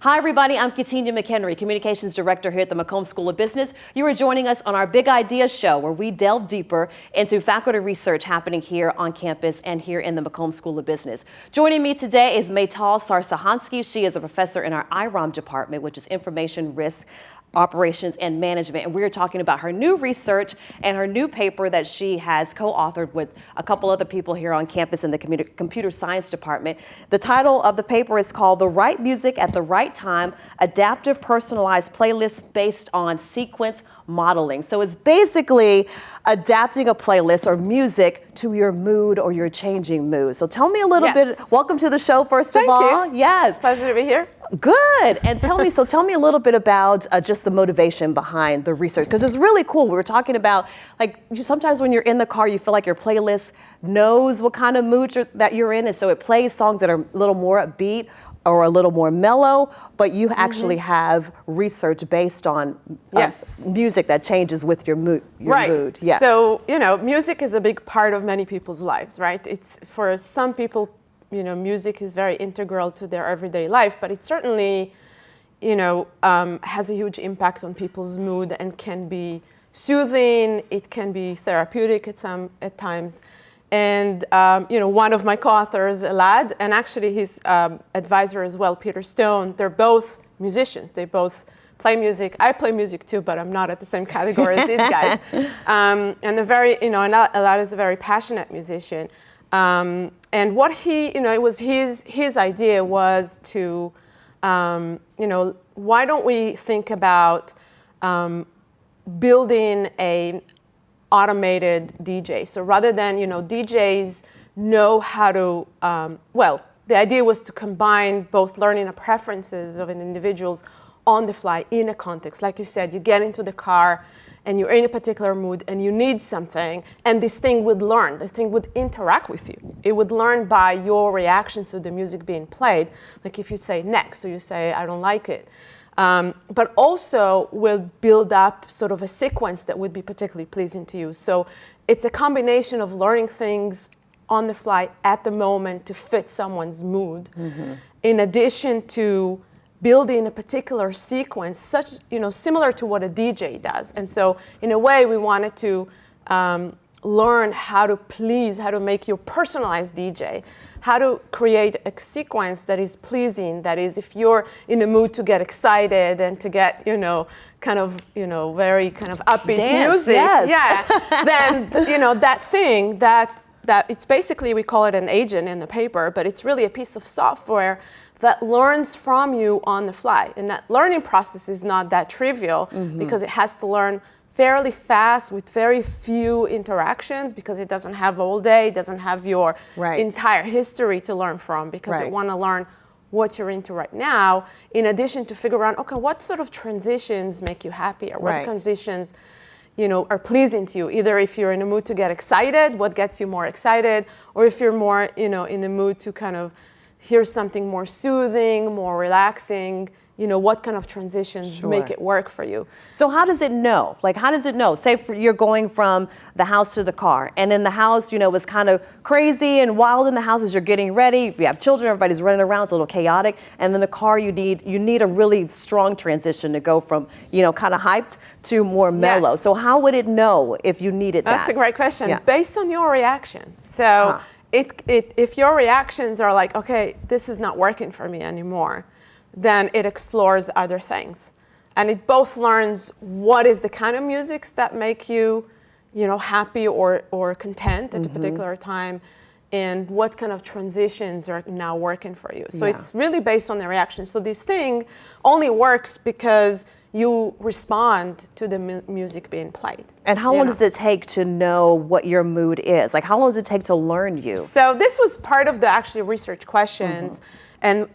Hi everybody, I'm Katina McHenry, Communications Director here at the McCombs School of Business. You are joining us on our Big Idea Show, where we delve deeper into faculty research happening here on campus and here in the McCombs School of Business. Joining me today is Saar-Tsechansky. She is a professor in our IROM department, which is Information Risk Operations and Management, and we are talking about her new research and her new paper that she has co-authored with a couple other people here on campus in the computer science department. The title of the paper is called "The Right Music at the Right Time: Adaptive Personalized Playlists Based on Sequence Modeling." So it's basically adapting a playlist or music to your mood or your changing mood. So tell me a little bit. Welcome to the show, first of all. Thank you. Yes. Pleasure to be here. Good. And tell me a little bit about just the motivation behind the research, because it's really cool. We were talking about, like, sometimes when you're in the car, you feel like your playlist knows what kind of mood that you're in, and so it plays songs that are a little more upbeat or a little more mellow, but you actually have research based on music that changes with your mood. Right. Yeah. So, music is a big part of many people's lives, right? It's for some people, music is very integral to their everyday life, but it certainly, has a huge impact on people's mood and can be soothing. It can be therapeutic at times. And, one of my co-authors, Elad, and actually his advisor as well, Peter Stone, they're both musicians. They both play music. I play music too, but I'm not at the same category as these guys. And Elad is a very passionate musician. And what it was his idea was to, why don't we think about building a automated DJ. So rather than, DJs know how to, the idea was to combine both learning the preferences of an individual's on the fly in a context. Like you said, you get into the car and you're in a particular mood and you need something, and this thing would learn, this thing would interact with you. It would learn by your reactions to the music being played. Like if you say next, so you say, I don't like it. But also will build up sort of a sequence that would be particularly pleasing to you. So it's a combination of learning things on the fly at the moment to fit someone's mood, in addition to building a particular sequence, similar to what a DJ does. And so in a way, we wanted to learn how to make your personalized DJ, how to create a sequence that is pleasing, that is, if you're in the mood to get excited and to get, very kind of upbeat music, then, that thing that it's basically, we call it an agent in the paper, but it's really a piece of software that learns from you on the fly. And that learning process is not that trivial because it has to learn fairly fast with very few interactions, because it doesn't have all day, it doesn't have your entire history to learn from, because it want to learn what you're into right now, in addition to figure out, okay, what sort of transitions make you happy, or what transitions are pleasing to you. Either if you're in a mood to get excited, what gets you more excited, or if you're more, in the mood to kind of hear something more soothing, more relaxing, what kind of transitions make it work for you. So how does it know? Like, how does it know? Say you're going from the house to the car, and in the house, it's kind of crazy and wild in the house as you're getting ready. You have children, everybody's running around, it's a little chaotic. And then the car, you need a really strong transition to go from, kind of hyped to more mellow. Yes. So how would it know if you needed that? That's a great question. Yeah. Based on your reaction. So if your reactions are like, okay, this is not working for me anymore, then it explores other things. And it both learns what is the kind of music that make you, happy or content at a particular time, and what kind of transitions are now working for you. So it's really based on the reaction. So this thing only works because you respond to the music being played. And how long does it take to know what your mood is? Like, how long does it take to learn you? So this was part of the actually research questions. And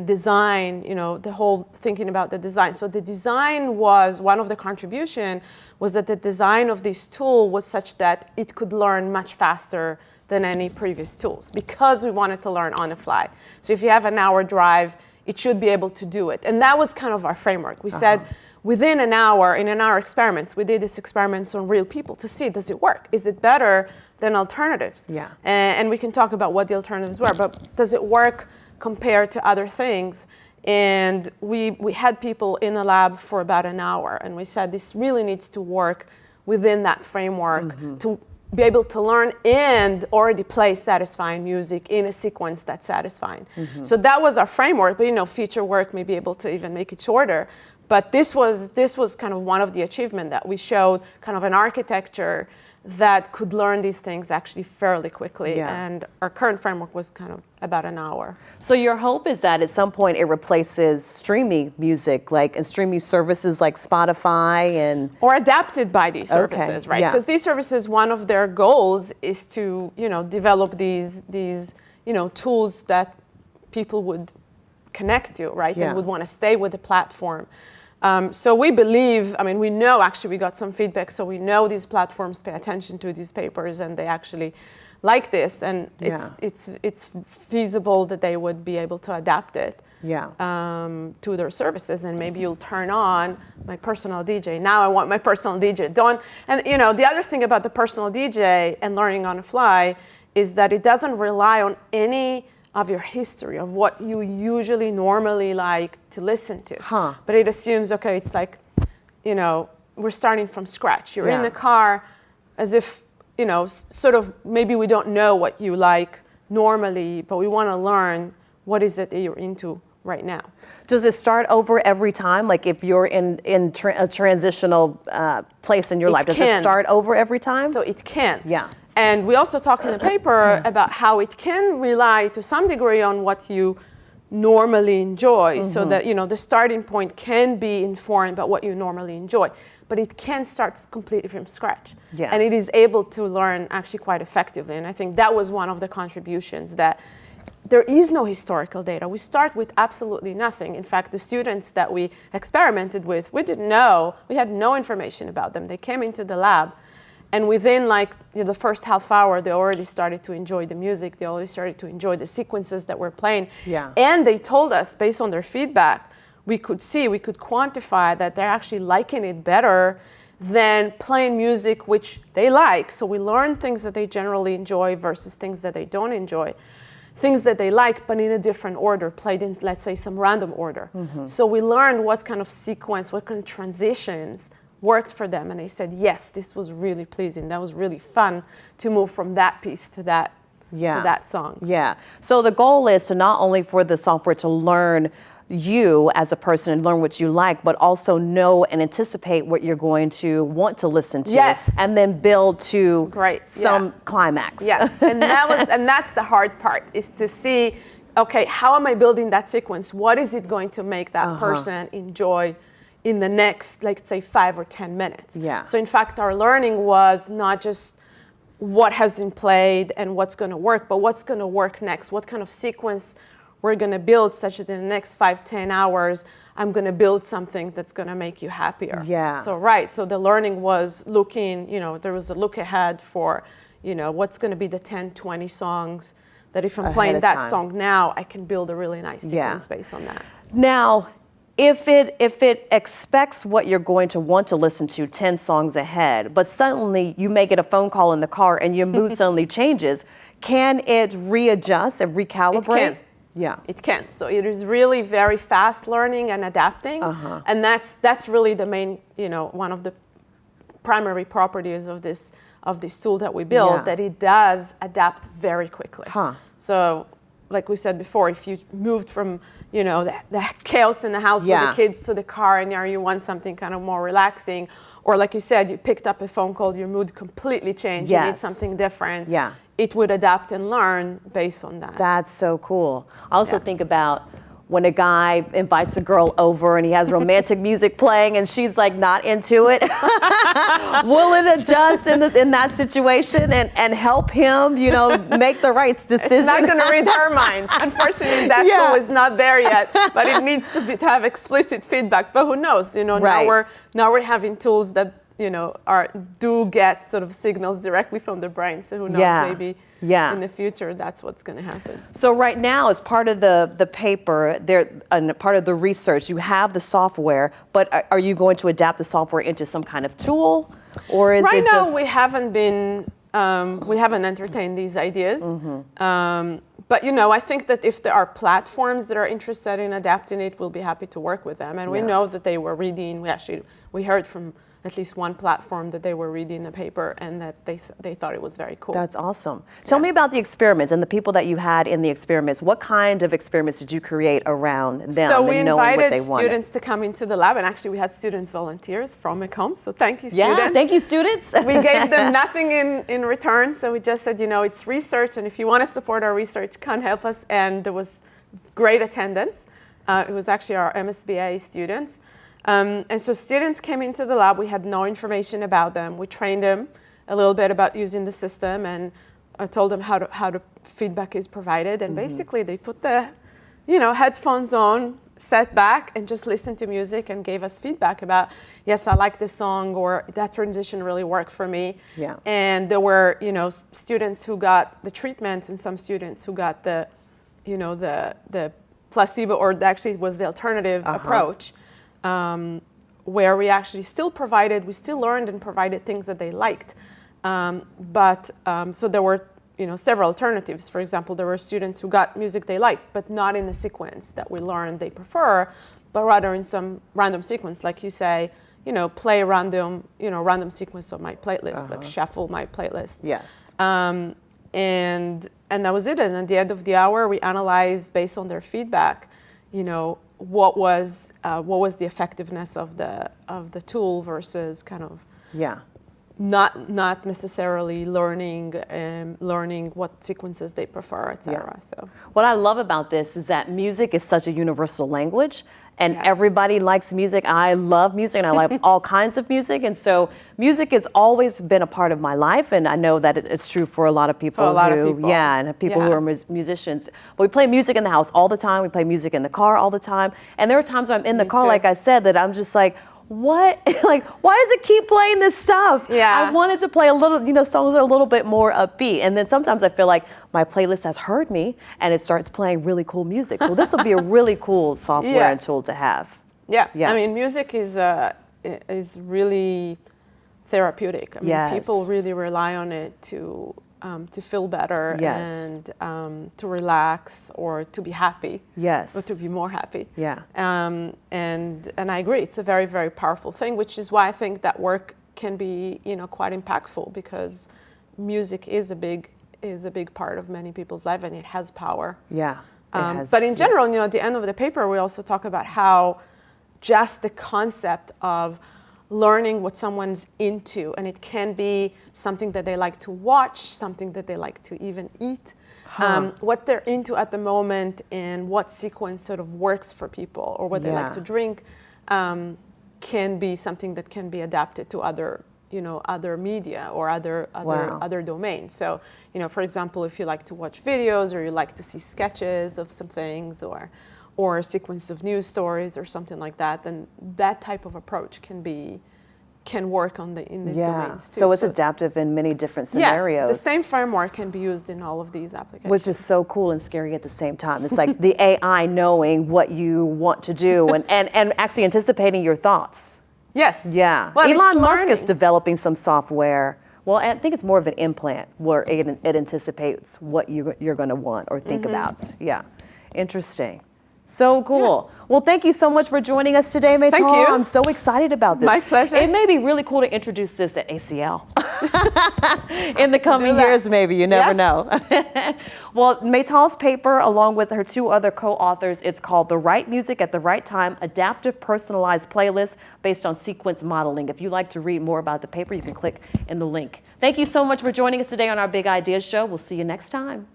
design, the whole thinking about the design. So the design was, one of the contribution was that the design of this tool was such that it could learn much faster than any previous tools, because we wanted to learn on the fly. So if you have an hour drive, it should be able to do it. And that was kind of our framework. We said, within an hour, in our experiments, we did these experiments on real people to see, does it work? Is it better than alternatives? Yeah. And we can talk about what the alternatives were, but does it work compared to other things? And we had people in the lab for about an hour, and we said this really needs to work within that framework to be able to learn and already play satisfying music in a sequence that's satisfying. So that was our framework, but future work may be able to even make it shorter. But this was kind of one of the achievements that we showed, kind of an architecture that could learn these things actually fairly quickly. Yeah. And our current framework was kind of about an hour. So your hope is that at some point it replaces streaming music, and streaming services like Spotify and... Or adapted by these services, right? Yeah. Because these services, one of their goals is to, develop these tools that people would connect to, right? Yeah. And would want to stay with the platform. So we believe, we know actually, we got some feedback, so we know these platforms pay attention to these papers and they actually like this, and it's feasible that they would be able to adapt it to their services. And maybe you'll turn on my personal DJ. Now I want my personal DJ. And the other thing about the personal DJ and learning on the fly is that it doesn't rely on any of your history, of what you usually normally like to listen to. But it assumes, okay, it's like, we're starting from scratch. You're in the car as if, sort of, maybe we don't know what you like normally, but we want to learn what is it that you're into right now. Does it start over every time? Like if you're in a transitional place in your life, does it start over every time? So it can. Yeah. And we also talk in the paper about how it can rely to some degree on what you normally enjoy, so that the starting point can be informed by what you normally enjoy, but it can start completely from scratch. Yeah. And it is able to learn actually quite effectively. And I think that was one of the contributions, that there is no historical data. We start with absolutely nothing. In fact, the students that we experimented with, we didn't know, we had no information about them. They came into the lab, and within the first half hour, they already started to enjoy the music. They already started to enjoy the sequences that we're playing. Yeah. And they told us, based on their feedback, we could quantify that they're actually liking it better than playing music which they like. So we learn things that they generally enjoy versus things that they don't enjoy. Things that they like, but in a different order, played in, let's say, some random order. So we learned what kind of sequence, what kind of transitions worked for them, and they said, yes, this was really pleasing. That was really fun to move from that piece to that song. Yeah. So the goal is to not only for the software to learn you as a person and learn what you like, but also know and anticipate what you're going to want to listen to. Yes. And then build to some Yeah. climax. Yes. And that's the hard part, is to see, okay, how am I building that sequence? What is it going to make that person enjoy in the next, let's say, 5 or 10 minutes? Yeah. So in fact, our learning was not just what has been played and what's going to work, but what's going to work next. What kind of sequence we're going to build, such that in the next 5-10 hours, I'm going to build something that's going to make you happier. Yeah. So the learning was looking, there was a look ahead for, what's going to be the 10-20 songs that if I'm Ahead playing of that time. song now, I can build a really nice sequence based on that. Now, if it expects what you're going to want to listen to 10 songs ahead, but suddenly you may get a phone call in the car and your mood suddenly changes, can it readjust and recalibrate? It can. Yeah. It can. So it is really very fast learning and adapting. And that's really the main, one of the primary properties of this tool that we build, that it does adapt very quickly. So like we said before, if you moved from, the chaos in the house with the kids to the car, and now you want something kind of more relaxing, or like you said, you picked up a phone call, your mood completely changed, you need something different. Yeah. It would adapt and learn based on that. That's so cool. I also think about when a guy invites a girl over and he has romantic music playing and she's like not into it. Will it adjust in that situation and help him, make the right decision? It's not going to read her mind. Unfortunately, that tool is not there yet, but it needs to have explicit feedback. But who knows? Now we're having tools that do get sort of signals directly from the brain. So who knows? Maybe in the future, that's what's going to happen. So right now, as part of the paper, part of the research, you have the software, but are you going to adapt the software into some kind of tool, or is right it now just... we haven't entertained these ideas. But I think that if there are platforms that are interested in adapting it, we'll be happy to work with them. And we know that they were reading. We heard from at least one platform that they were reading the paper and that they thought it was very cool. That's awesome. Tell me about the experiments and the people that you had in the experiments. What kind of experiments did you create around them? So we and knowing invited what they wanted? students to come into the lab, and actually we had students volunteers from McCombs. So thank you, students. Yeah, thank you, students. We gave them nothing in return. So we just said, it's research, and if you want to support our research, come help us. And there was great attendance. It was actually our MSBA students. And so students came into the lab. We had no information about them. We trained them a little bit about using the system, and I told them how the feedback is provided. And basically they put the headphones on, sat back, and just listened to music and gave us feedback about, yes, I like this song, or that transition really worked for me. Yeah. And there were students who got the treatment and some students who got the placebo, or actually it was the alternative approach. Where we actually we still learned and provided things that they liked. So there were, several alternatives. For example, there were students who got music they liked, but not in the sequence that we learned they prefer, but rather in some random sequence, like you say, play random sequence of my playlist, like shuffle my playlist. Yes. And that was it. And at the end of the hour, we analyzed based on their feedback, what was the effectiveness of the tool versus kind of not necessarily learning what sequences they prefer, etc. Yeah. So what I love about this is that music is such a universal language, and everybody likes music. I love music, and I like all kinds of music, and so music has always been a part of my life, and I know that it's true for a lot of people. And people who are musicians. But we play music in the house all the time. We play music in the car all the time, and there are times I'm in the car, like I said, that I'm just like, what? Like, why does it keep playing this stuff? Yeah. I wanted to play a little, songs that are a little bit more upbeat. And then sometimes I feel like my playlist has heard me and it starts playing really cool music. So this will be a really cool software and tool to have. Yeah. I mean, music is really therapeutic. I mean, people really rely on it to feel better and to relax or to be happy. Yes. Or to be more happy. Yeah. And I agree, it's a very, very powerful thing, which is why I think that work can be, quite impactful, because music is a big part of many people's life, and it has power. Yeah. But in general, at the end of the paper, we also talk about how just the concept of learning what someone's into, and it can be something that they like to watch, something that they like to even eat, what they're into at the moment, and what sequence sort of works for people, or what they like to drink, can be something that can be adapted to other media or other domains. So, for example, if you like to watch videos, or you like to see sketches of some things, or a sequence of news stories or something like that, then that type of approach can work in these domains too. So it's adaptive in many different scenarios. Yeah, the same framework can be used in all of these applications. Which is so cool and scary at the same time. It's like the AI knowing what you want to do and actually anticipating your thoughts. Yes. Yeah. Well, Elon Musk is developing some software. Well, I think it's more of an implant where it anticipates what you're going to want or think about. Yeah. Interesting. So cool. Yeah. Well, thank you so much for joining us today, Maytal. Thank you. I'm so excited about this. My pleasure. It may be really cool to introduce this at ACL. In the coming years, maybe. You never know. Well, Maytal's paper, along with her two other co-authors, it's called The Right Music at the Right Time, Adaptive Personalized Playlist Based on Sequence Modeling. If you'd like to read more about the paper, you can click in the link. Thank you so much for joining us today on our Big Ideas Show. We'll see you next time.